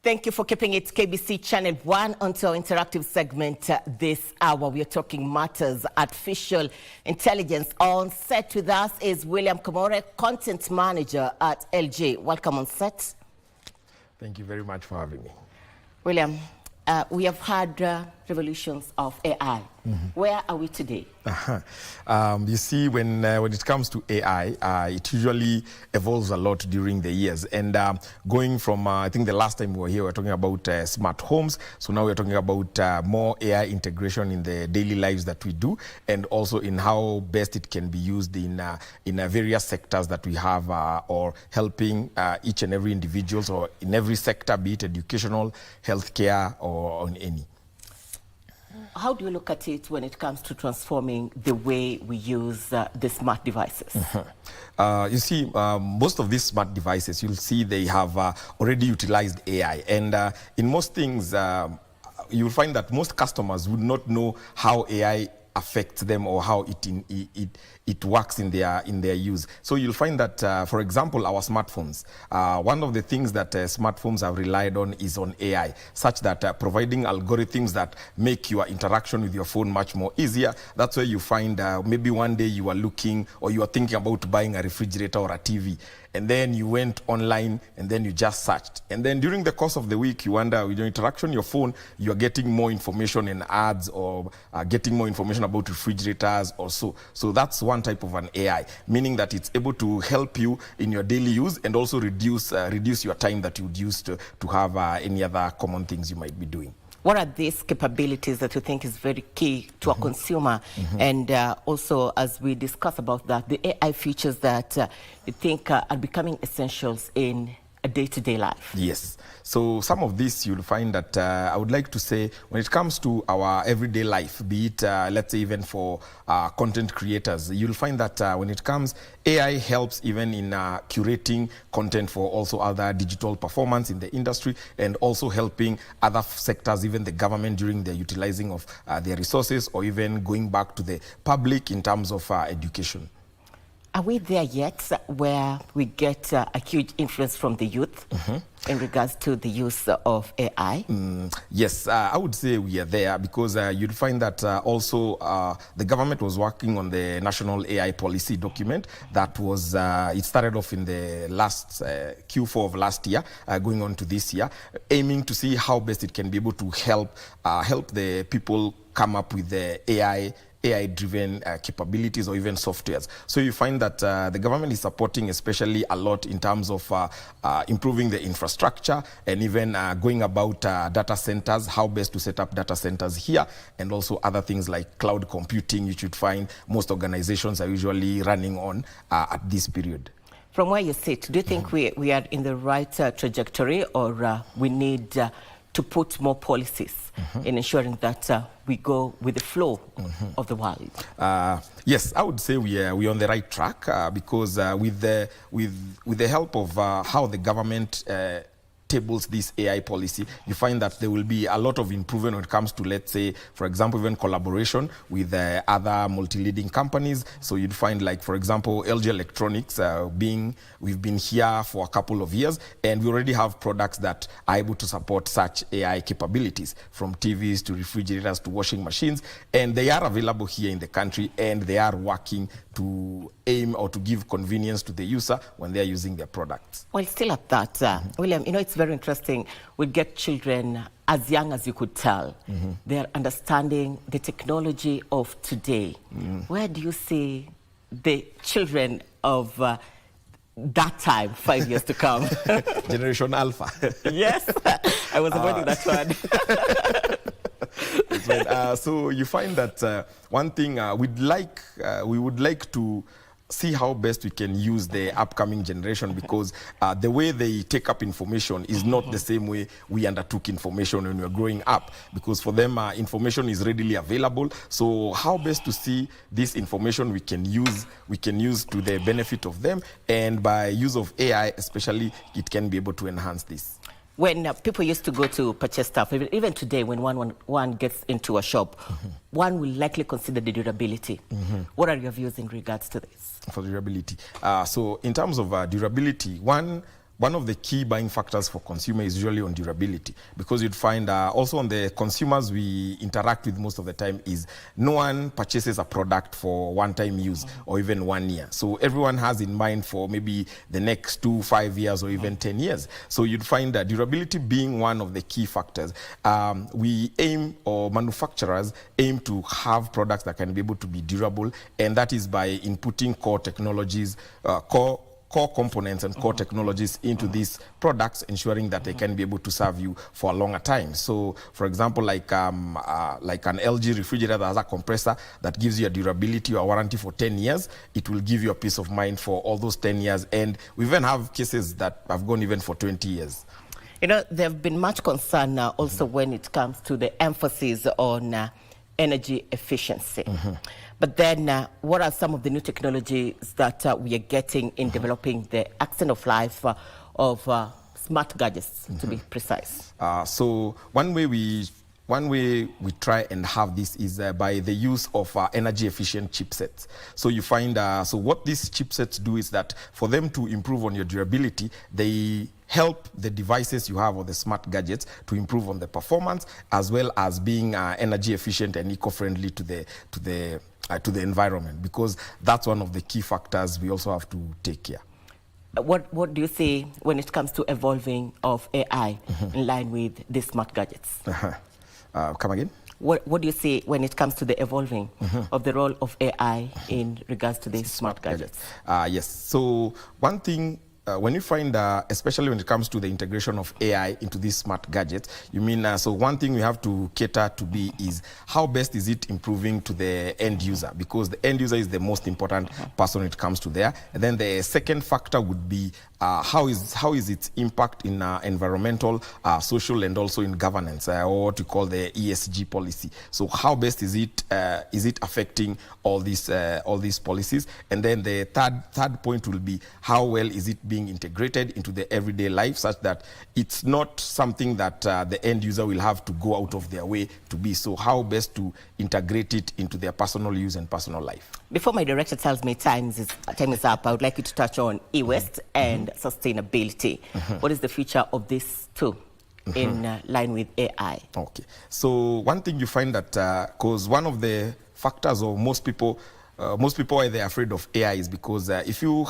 Thank you for keeping it KBC Channel 1 onto our interactive segment this hour. We are talking matters artificial intelligence. On set with us is William Kamore, Content Manager at LG. Welcome on set. Thank you very much for having me. William, we have had revolutions of AI. Where are we today? You see, when it comes to AI, it usually evolves a lot during the years. And going from, I think the last time we were here, we were talking about smart homes. So now we're talking about more AI integration in the daily lives that we do, and also in how best it can be used in various sectors that we have, or helping each and every individuals, or in every sector, be it educational, healthcare, or on any. How do you look at it when it comes to transforming the way we use the smart devices? You see, most of these smart devices, you'll see they have already utilized AI. And in most things, you'll find that most customers would not know how AI affects them or how it works in their use. So you'll find that, for example, our smartphones, one of the things that smartphones have relied on is on AI, such that providing algorithms that make your interaction with your phone much more easier. That's where you find maybe one day you are looking, or you are thinking about buying a refrigerator or a TV, and then you went online and then you just searched. And then during the course of the week, you wonder, with your interaction on your phone, you are getting more information and ads, or getting more information about refrigerators or so. So that's one type of an AI, meaning that it's able to help you in your daily use and also reduce your time that you would use to have any other common things you might be doing. What are these capabilities that you think is very key to a consumer? And also, as we discuss about that, the AI features that you think are becoming essentials in a day-to-day life? Yes. So some of this you'll find that I would like to say, when it comes to our everyday life, be it, let's say, even for content creators, you'll find that when it comes, AI helps even in curating content for also other digital performance in the industry, and also helping other sectors, even the government, during the utilizing of their resources, or even going back to the public in terms of education. Are we there yet where we get a huge influence from the youth in regards to the use of AI? Yes, I would say we are there, because you'd find that also the government was working on the national AI policy document that was, it started off in the last Q4 of last year, going on to this year, aiming to see how best it can be able to help the people come up with the AI-driven capabilities, or even softwares. So you find that the government is supporting especially a lot in terms of improving the infrastructure, and even going about data centers, how best to set up data centers here, and also other things like cloud computing, you should find most organizations are usually running on at this period. From where you sit, do you think we are in the right trajectory, or we need to put more policies in ensuring that we go with the flow of the world? Yes, I would say we're on the right track, because with the help of how the government tables this AI policy, you find that there will be a lot of improvement when it comes to, let's say, for example, even collaboration with other multi-leading companies. So you'd find, like, for example, LG Electronics, we've been here for a couple of years, and we already have products that are able to support such AI capabilities, from TVs to refrigerators to washing machines, and they are available here in the country, and they are working to aim or to give convenience to the user when they're using their products. Well, still at that, William, you know, it's very interesting. We get children as young as you could tell. They're understanding the technology of today. Where do you see the children of that time, 5 years to come? Generation Alpha. Yes, I was avoiding that one. Right. So you find that one thing we would like to see how best we can use the upcoming generation, because the way they take up information is not the same way we undertook information when we were growing up, because for them information is readily available. So how best to see this information we can use to the benefit of them, and by use of AI especially, it can be able to enhance this. When people used to go to purchase stuff, even today, when one gets into a shop, one will likely consider the durability. What are your views in regards to this? For durability. So in terms of durability, one one of the key buying factors for consumer is usually on durability, because you'd find also on the consumers we interact with most of the time is no one purchases a product for one-time use or even 1 year. So everyone has in mind for maybe the next 2, 5 years or even 10 years. So you'd find that durability being one of the key factors. We aim, or manufacturers aim to have products that can be able to be durable, and that is by inputting core technologies, core components and core technologies into these products, ensuring that they can be able to serve you for a longer time. So, for example, like an LG refrigerator that has a compressor that gives you a durability or warranty for 10 years, it will give you a peace of mind for all those 10 years. And we even have cases that have gone even for 20 years. You know, there have been much concern also when it comes to the emphasis on energy efficiency. But then what are some of the new technologies that we are getting in developing the extent of life of smart gadgets, to be precise? So one way we try and have this is by the use of energy efficient chipsets. So you find, so what these chipsets do is that for them to improve on your durability, they help the devices you have or the smart gadgets to improve on the performance, as well as being energy efficient and eco-friendly to the environment, because that's one of the key factors we also have to take care. What do you say when it comes to evolving of AI in line with the smart gadgets? Come again? What do you say when it comes to the evolving of the role of AI in regards to the smart gadgets? Yes. So one thing, when you find, especially when it comes to the integration of AI into these smart gadgets, you mean, so one thing we have to cater to be is how best is it improving to the end user, because the end user is the most important person when it comes to there. And then the second factor would be how is its impact in environmental, social, and also in governance, or what we call the ESG policy. So how best is it affecting all these policies? And then the third point will be how well is it being integrated into the everyday life, such that it's not something that the end user will have to go out of their way to be. So how best to integrate it into their personal use and personal life. Before my director tells me time is up, I would like you to touch on e-waste and sustainability. What is the future of this too in line with AI? Okay, so one thing you find that, because one of the factors of most people why they're afraid of AI is because if you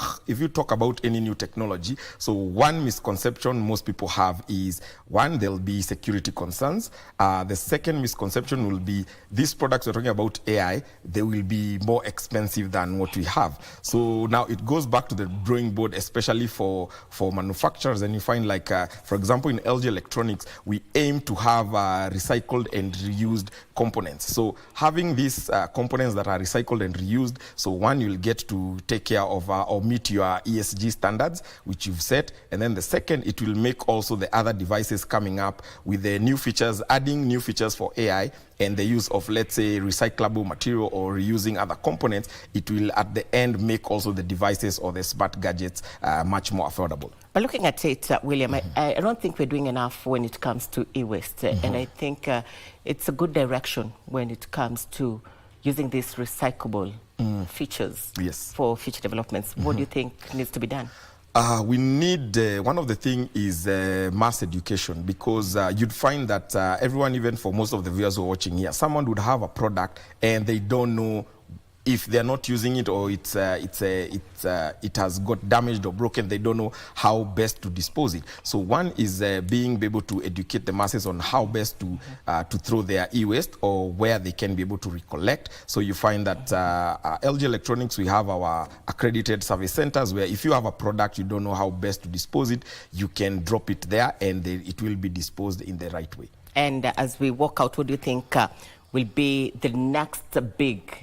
talk about any new technology, so one misconception most people have is, one, there'll be security concerns. The second misconception will be these products we're talking about AI, they will be more expensive than what we have. So now it goes back to the drawing board, especially for manufacturers. And you find, like, for example, in LG Electronics, we aim to have recycled and reused components. So having these components that are recycled and reused, so one, you'll get to take care of or meet your ESG standards, which you've set. And then the second, it will make also the other devices coming up with the new features, adding new features for AI and the use of, let's say, recyclable material or reusing other components. It will at the end make also the devices or the smart gadgets much more affordable. But looking at it, William, I don't think we're doing enough when it comes to e-waste. And I think it's a good direction when it comes to using these recyclable features for future developments. What do you think needs to be done? We need, one of the things is mass education, because you'd find that everyone, even for most of the viewers who are watching here, someone would have a product and they don't know if they're not using it, or it has got damaged or broken. They don't know how best to dispose it. So one is being able to educate the masses on how best to throw their e-waste, or where they can be able to recollect. So you find that LG Electronics, we have our accredited service centers, where if you have a product, you don't know how best to dispose it, you can drop it there and it will be disposed in the right way. And as we walk out, what do you think will be the next big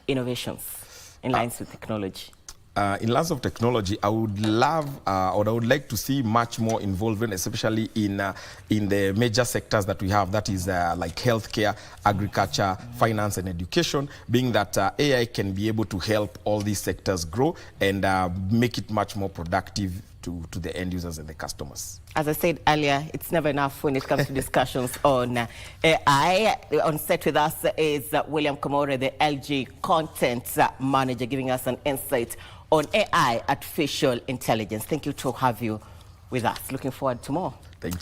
innovations in lines with technology? In lines of technology, I would love, or I would like to see much more involvement, especially in the major sectors that we have, that is like healthcare, agriculture, finance, and education, being that AI can be able to help all these sectors grow and make it much more productive to the end users and the customers. As I said earlier, it's never enough when it comes to discussions on AI. On set with us is William Komore, the LG Content Manager, giving us an insight on AI, artificial intelligence. Thank you to have you with us. Looking forward to more. Thank you.